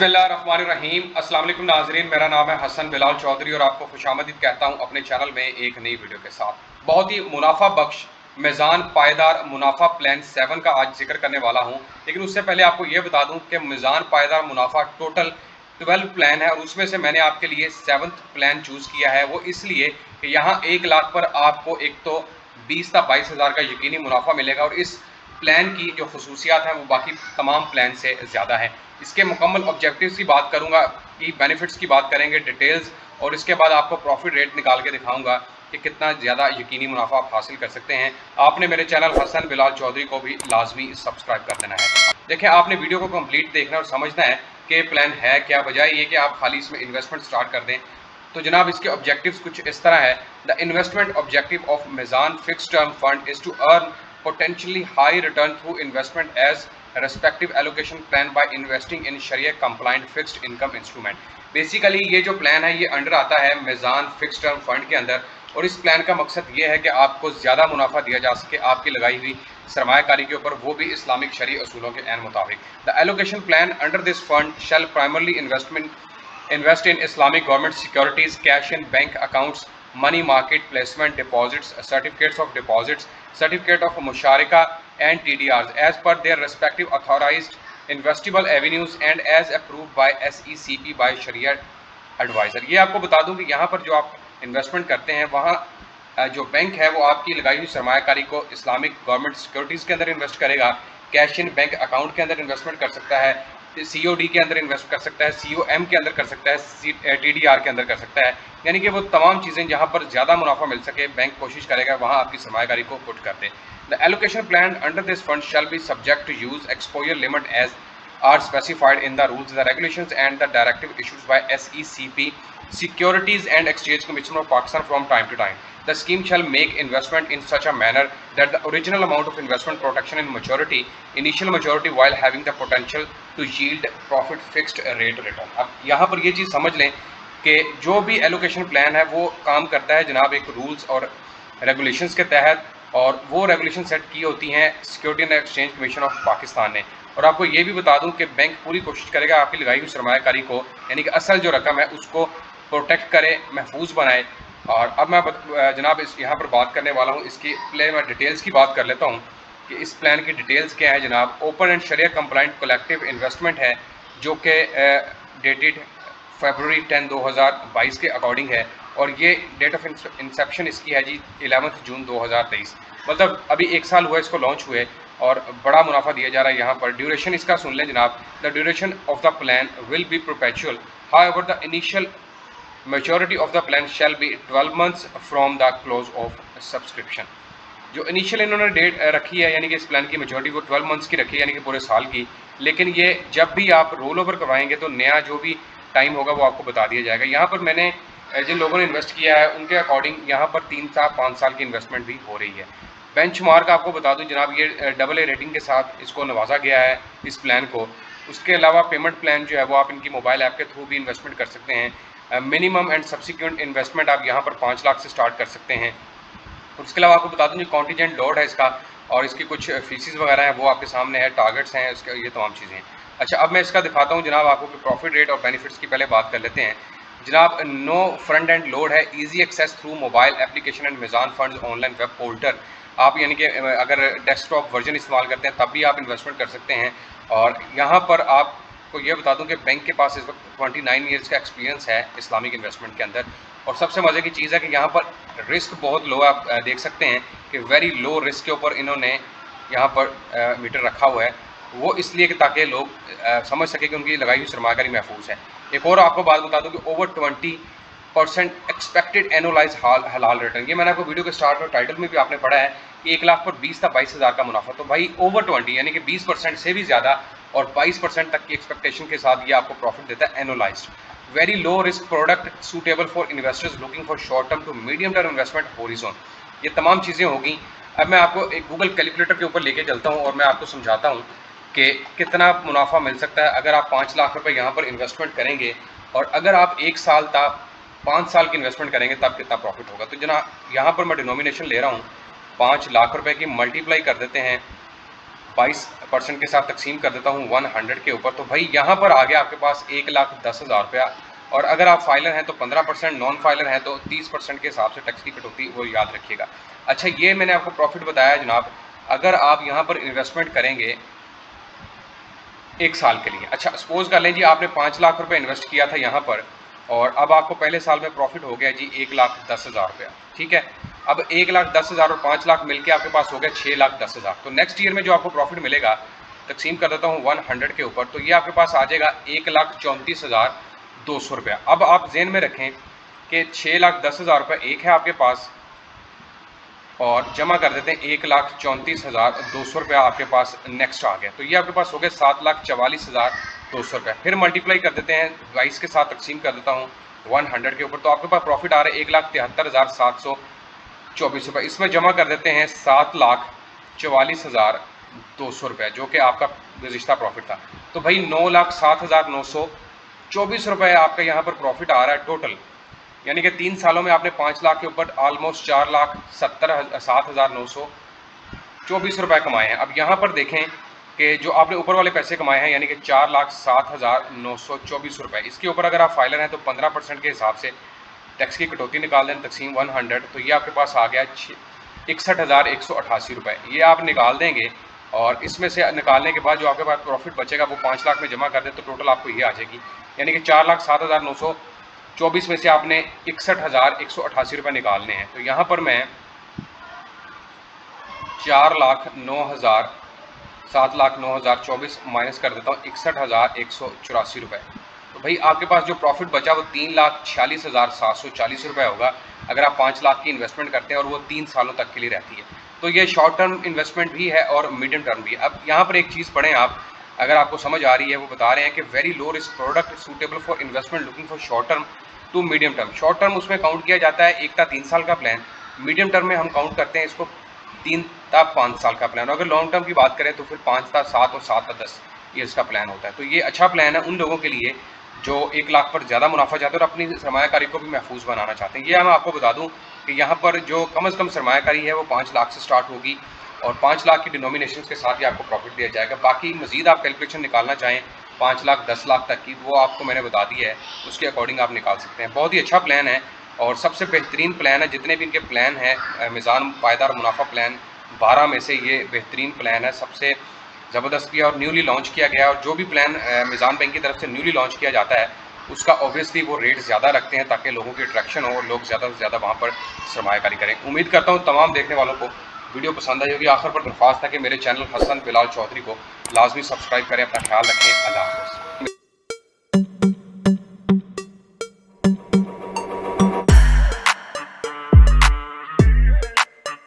बिस्मिल्लाहिर्रहमानिर्रहीम। अस्सलाम वालेकुम नाज़रीन, मेरा नाम है हसन बिलाल चौधरी और आपको खुशामदीद कहता हूं अपने चैनल में एक नई वीडियो के साथ। बहुत ही मुनाफा बख्श मीज़ान पायदार मुनाफा प्लान 7 का आज जिक्र करने वाला हूं। लेकिन उससे पहले आपको यह बता दूं कि मीज़ान पायदार मुनाफा टोटल 12 प्लान है और उसमें से मैंने आपके लिए 7th प्लान चूज़ किया है। वो इसलिए कि यहाँ 1 लाख पर आपको एक तो 20 या 22 हज़ार का यकीनी मुनाफा मिलेगा और इस प्लान की जो खसूसियात हैं वो बाकी तमाम प्लान से ज़्यादा है। इसके मुकम्मल ऑब्जेक्टिव्स की बात करूंगा, की बेनिफिट्स की बात करेंगे, डिटेल्स, और इसके बाद आपको प्रॉफिट रेट निकाल के दिखाऊंगा कि कितना ज़्यादा यकीनी मुनाफा आप हासिल कर सकते हैं। आपने मेरे चैनल हसन बिलाल चौधरी को भी लाजमी सब्सक्राइब कर देना है। देखिए, आपने वीडियो को कंप्लीट देखना और समझना है कि प्लान है क्या, बजाय ये कि आप खाली इसमें इन्वेस्टमेंट स्टार्ट कर दें। तो जनाब, इसके ऑब्जेक्टिव्स कुछ इस तरह है। The investment objective of Meezan fixed term fund is to earn potentially high return through investment as respective allocation plan by investing in Sharia compliant fixed income instrument। Basically ये जो प्लान है ये अंडर आता है मीज़ान फिक्स टर्म फंड के अंदर और इस प्लान का मकसद ये है कि आपको ज़्यादा मुनाफा दिया जा सके आपकी लगाई हुई सरमायाकारी के ऊपर, वो भी इस्लामिक शरी असूलों के एन मुताबिक। The allocation plan under this fund shall primarily invest in Islamic government securities, cash in bank accounts, money market placement deposits, certificates of deposits, certificate of musharaka and TDRs as per their respective authorized investable avenues and as approved by SECP by Sharia advisor। ये आपको बता दूं कि यहाँ पर जो आप investment करते हैं वहाँ जो बैंक है वो आपकी लगाई हुई सरमायाकारी को इस्लामिक गवर्नमेंट सिक्योरिटीज़ के अंदर इन्वेस्ट करेगा, कैश इन बैंक अकाउंट के अंदर इन्वेस्टमेंट कर सकता है, COD के अंदर इन्वेस्ट कर सकता है, COM के अंदर कर सकता है, TDR के अंदर कर सकता है। यानी कि वो तमाम चीज़ें जहाँ पर ज़्यादा मुनाफा मिल सके बैंक कोशिश करेगा वहाँ आपकी सरमायाकारी को पुट कर दे। The allocation plan under this fund shall be subject to use exposure limit as are specified in the rules, the regulations and the directive issued by SECP, Securities and Exchange Commission of Pakistan from time to time. The scheme shall make investment in such a manner that the original amount of investment protection in maturity, initial maturity, while having the potential to yield profit fixed rate return। अब यहाँ पर ये चीज़ समझ लें कि जो भी allocation plan है वो काम करता है जनाब एक रूल्स और रेगुलेशंस के तहत, और वो रेगुलेशन सेट की होती हैं security and exchange commission of Pakistan ने। और आपको ये भी बता दूं कि बैंक पूरी कोशिश करेगा आपकी लगाई हुई सरमायाकारी को, यानी कि असल जो रकम है उसको प्रोटेक्ट करे, महफूज बनाए। और अब मैं जनाब इस यहाँ पर बात करने वाला हूँ इसकी प्ले में डिटेल्स की बात कर लेता हूँ कि इस प्लान की डिटेल्स क्या है। जनाब, ओपन एंड शरिया कंप्लाइंट कलेक्टिव इन्वेस्टमेंट है जो कि डेटेड फरवरी 10 2022 के अकॉर्डिंग है और ये डेट ऑफ इंसेप्शन इसकी है जी 11 जून 2023। मतलब अभी 1 साल हुआ इसको लॉन्च हुए और बड़ा मुनाफा दिया जा रहा है यहाँ पर। ड्यूरेशन इसका सुन लें जनाब, the duration of the plan will be perpetual, however the initial maturity of the plan shall be 12 months from the close of subscription. जो इनिशियल इन्होंने डेट रखी है यानी कि इस प्लान की मैच्योरिटी वो 12 मंथ्स की रखी है, यानी कि पूरे साल की। लेकिन ये जब भी आप रोल ओवर करवाएंगे तो नया जो भी टाइम होगा वो आपको बता दिया जाएगा। यहाँ पर मैंने जिन लोगों ने इन्वेस्ट किया है उनके अकॉर्डिंग यहाँ पर 3 से 5 साल की इन्वेस्टमेंट भी हो रही है। बेंचमार्क आपको बता दूं जनाब, ये AA रेटिंग के साथ इसको नवाजा गया है इस प्लान को। उसके अलावा पेमेंट प्लान जो है वो आप इनकी मोबाइल ऐप के थ्रू भी इन्वेस्टमेंट कर सकते हैं। मिनिमम एंड सब्सिक्वेंट इन्वेस्टमेंट आप यहाँ पर 5 लाख से स्टार्ट कर सकते हैं। उसके अलावा आपको बता दूं जो कॉन्टीजेंट लोड है इसका और इसकी कुछ फीसिस वगैरह हैं वो आपके सामने है, टारगेट्स हैं इसके, ये तमाम चीज़ें हैं। अच्छा, अब मैं इसका दिखाता हूँ जनाब आपको कि प्रॉफिट रेट और बेनिफिट्स की पहले बात कर लेते हैं। जनाब, नो फ्रंट एंड लोड है, easy access through mobile application and Meezan funds online web portal. आप यानी कि अगर डेस्कटॉप वर्जन इस्तेमाल करते हैं तब भी आप इन्वेस्टमेंट कर सकते हैं। और यहाँ पर आपको ये बता दूं कि बैंक के पास इस वक्त 29 ईयर्स का एक्सपीरियंस है इस्लामिक इन्वेस्टमेंट के अंदर। और सबसे मज़े की चीज़ है कि यहाँ पर रिस्क बहुत लो है। आप देख सकते हैं कि वेरी लो रिस्क के ऊपर इन्होंने यहाँ पर मीटर रखा हुआ है, वो इसलिए कि ताकि लोग समझ सके कि उनकी लगाई हुई सरमाकारी महफूज है। एक और आपको बात बता दूं कि ओवर 20% एक्सपेक्टेड एनुअलाइज हलाल रिटर्न। ये मैंने आपको वीडियो के स्टार्ट और टाइटल में भी आपने पढ़ा है कि 1 लाख पर 20 था 22 हज़ार का मुनाफा। तो भाई ओवर 20 यानी कि 20% से भी ज़्यादा और 22% तक की एक्सपेक्टेशन के साथ ये आपको प्रॉफिट देता है annualised. Very low risk product suitable for investors looking for short term to medium term investment horizon. ये तमाम चीज़ें होगी। अब मैं आपको एक गूगल कैलकुलेटर के ऊपर लेके चलता हूँ और मैं आपको समझाता हूँ कि कितना मुनाफा मिल सकता है अगर आप 5 लाख रुपए यहाँ पर इन्वेस्टमेंट करेंगे और अगर आप 1 साल तक 5 साल की इन्वेस्टमेंट करेंगे तब कितना प्रॉफिट होगा। तो जनाब यहाँ पर मैं डिनोमिनेशन ले रहा हूँ 5 लाख रुपए की, मल्टीप्लाई कर देते हैं 22% के साथ तकसीम कर देता हूँ 100 के ऊपर, तो भाई यहाँ पर आ गया आपके पास 1,10,000 रुपया। और अगर आप फाइलर हैं तो 15%, नॉन फाइलर हैं तो 30% के हिसाब से टैक्स की कटौती, वो याद रखिएगा। अच्छा, ये मैंने आपको प्रॉफिट बताया जनाब, अगर आप यहाँ पर इन्वेस्टमेंट करेंगे 1 साल के लिए। अच्छा, सपोज कर लें जी आपने 5 लाख रुपए इन्वेस्ट किया था यहाँ पर, और अब आपको पहले साल में प्रॉफिट हो गया जी 1,10,000 रुपया, ठीक है। अब 1,10,000 और 5 लाख मिलके आपके पास हो गया 6,10,000। तो नेक्स्ट ईयर में जो आपको प्रॉफिट मिलेगा, तकसीम कर देता हूँ 100 के ऊपर, तो ये आपके पास आ जाएगा 1,34,200 रुपया। अब आप जेहन में रखें कि 6,10,000 रुपये एक है आपके पास, और जमा कर देते हैं 1,34,200 रुपया आपके पास नेक्स्ट आ गया, तो ये आपके पास हो गया 7,44,200 रुपया। फिर मल्टीप्लाई कर देते हैं 22 के साथ, तकसीम कर देता हूँ 100 के ऊपर, तो आपके पास प्रॉफिट आ रहा है 1,73,724 रुपये। इसमें जमा कर देते हैं 7,44,200 रुपये, जो कि आपका गुज़िश्ता प्रॉफिट था। तो भाई 9,07,924 रुपये आपका यहाँ पर प्रॉफिट आ रहा है टोटल। यानी कि 3 सालों में आपने 5 लाख के ऊपर ऑलमोस्ट 4,07,924 रुपये कमाए हैं। अब यहाँ पर देखें कि जो आपने ऊपर वाले पैसे कमाए हैं, यानी कि 4,07,924 रुपये, इसके ऊपर अगर आप फाइलर हैं तो 15% के हिसाब से टैक्स की कटौती निकाल दें तकसीम 100, तो ये आपके पास आ गया 61,188 रुपये। ये आप निकाल देंगे, और इसमें से निकालने के बाद जो आपके पास प्रॉफिट बचेगा वो 5 लाख में जमा कर दें तो टोटल आपको ये आ जाएगी, यानी कि 4,07,924 में से आपने 61,188 रुपये निकालने हैं। तो यहाँ पर मैं 7,09,024 माइनस कर देता हूँ 61,184 रुपये। तो भाई आपके पास जो प्रॉफिट बचा वो 3,46,740 रुपये होगा, अगर आप 5 लाख की इन्वेस्टमेंट करते हैं, और वो 3 सालों तक के लिए रहती है। तो ये शॉर्ट टर्म इन्वेस्टमेंट भी है और मीडियम टर्म भी है। अब यहाँ पर एक चीज़ पढ़ें आप, अगर आपको समझ आ रही है, वो बता रहे हैं कि very low risk product suitable for investment looking for short term to medium term. Short term उसमें काउंट किया जाता है 1 था 3 साल का प्लान, मीडियम टर्म में हम काउंट करते हैं इसको 3 था 5 साल का प्लान, और अगर लॉन्ग टर्म की बात करें तो फिर 5 था 7 और 7 था 10 ये इसका प्लान होता है। तो ये अच्छा प्लान है उन लोगों के लिए जो 1 लाख पर ज़्यादा मुनाफा चाहते हैं और अपनी सरमायाकारी को भी महफूज बनाना चाहते हैं। ये मैं आपको बता दूं कि यहाँ पर जो कम से कम सरमायाकारी है वो 5 लाख से स्टार्ट होगी, और 5 लाख की डिनोमिनेशन के साथ ही आपको प्रॉफिट दिया जाएगा। बाकी मजीद आप कैलकुलेशन निकालना चाहें 5 लाख 10 लाख तक की, वो आपको मैंने बता दी है, उसके अकॉर्डिंग आप निकाल सकते हैं। बहुत ही अच्छा प्लान है और सबसे बेहतरीन प्लान है, जितने भी इनके प्लान हैं मिज़ान पायदार मुनाफा प्लान 12 में से ये बेहतरीन प्लान है, सबसे ज़बरदस्त भी है और न्यूली लॉन्च किया गया है। और जो भी प्लान मिज़ान बैंक की तरफ से न्यूली लॉन्च किया जाता है उसका ऑब्वियसली वो रेट ज़्यादा रखते हैं ताकि लोगों की अट्रैक्शन हो और लोग ज़्यादा से ज़्यादा वहाँ पर सरमायाकारी करें। उम्मीद करता हूँ तमाम देखने वालों को वीडियो पसंद आई होगी। आखिर पर दरख्वास्त है कि मेरे चैनल हसन बिलाल चौधरी को लाजमी सब्सक्राइब करें। अपना ख्याल रखें। अल्लाह हाफ़िज़।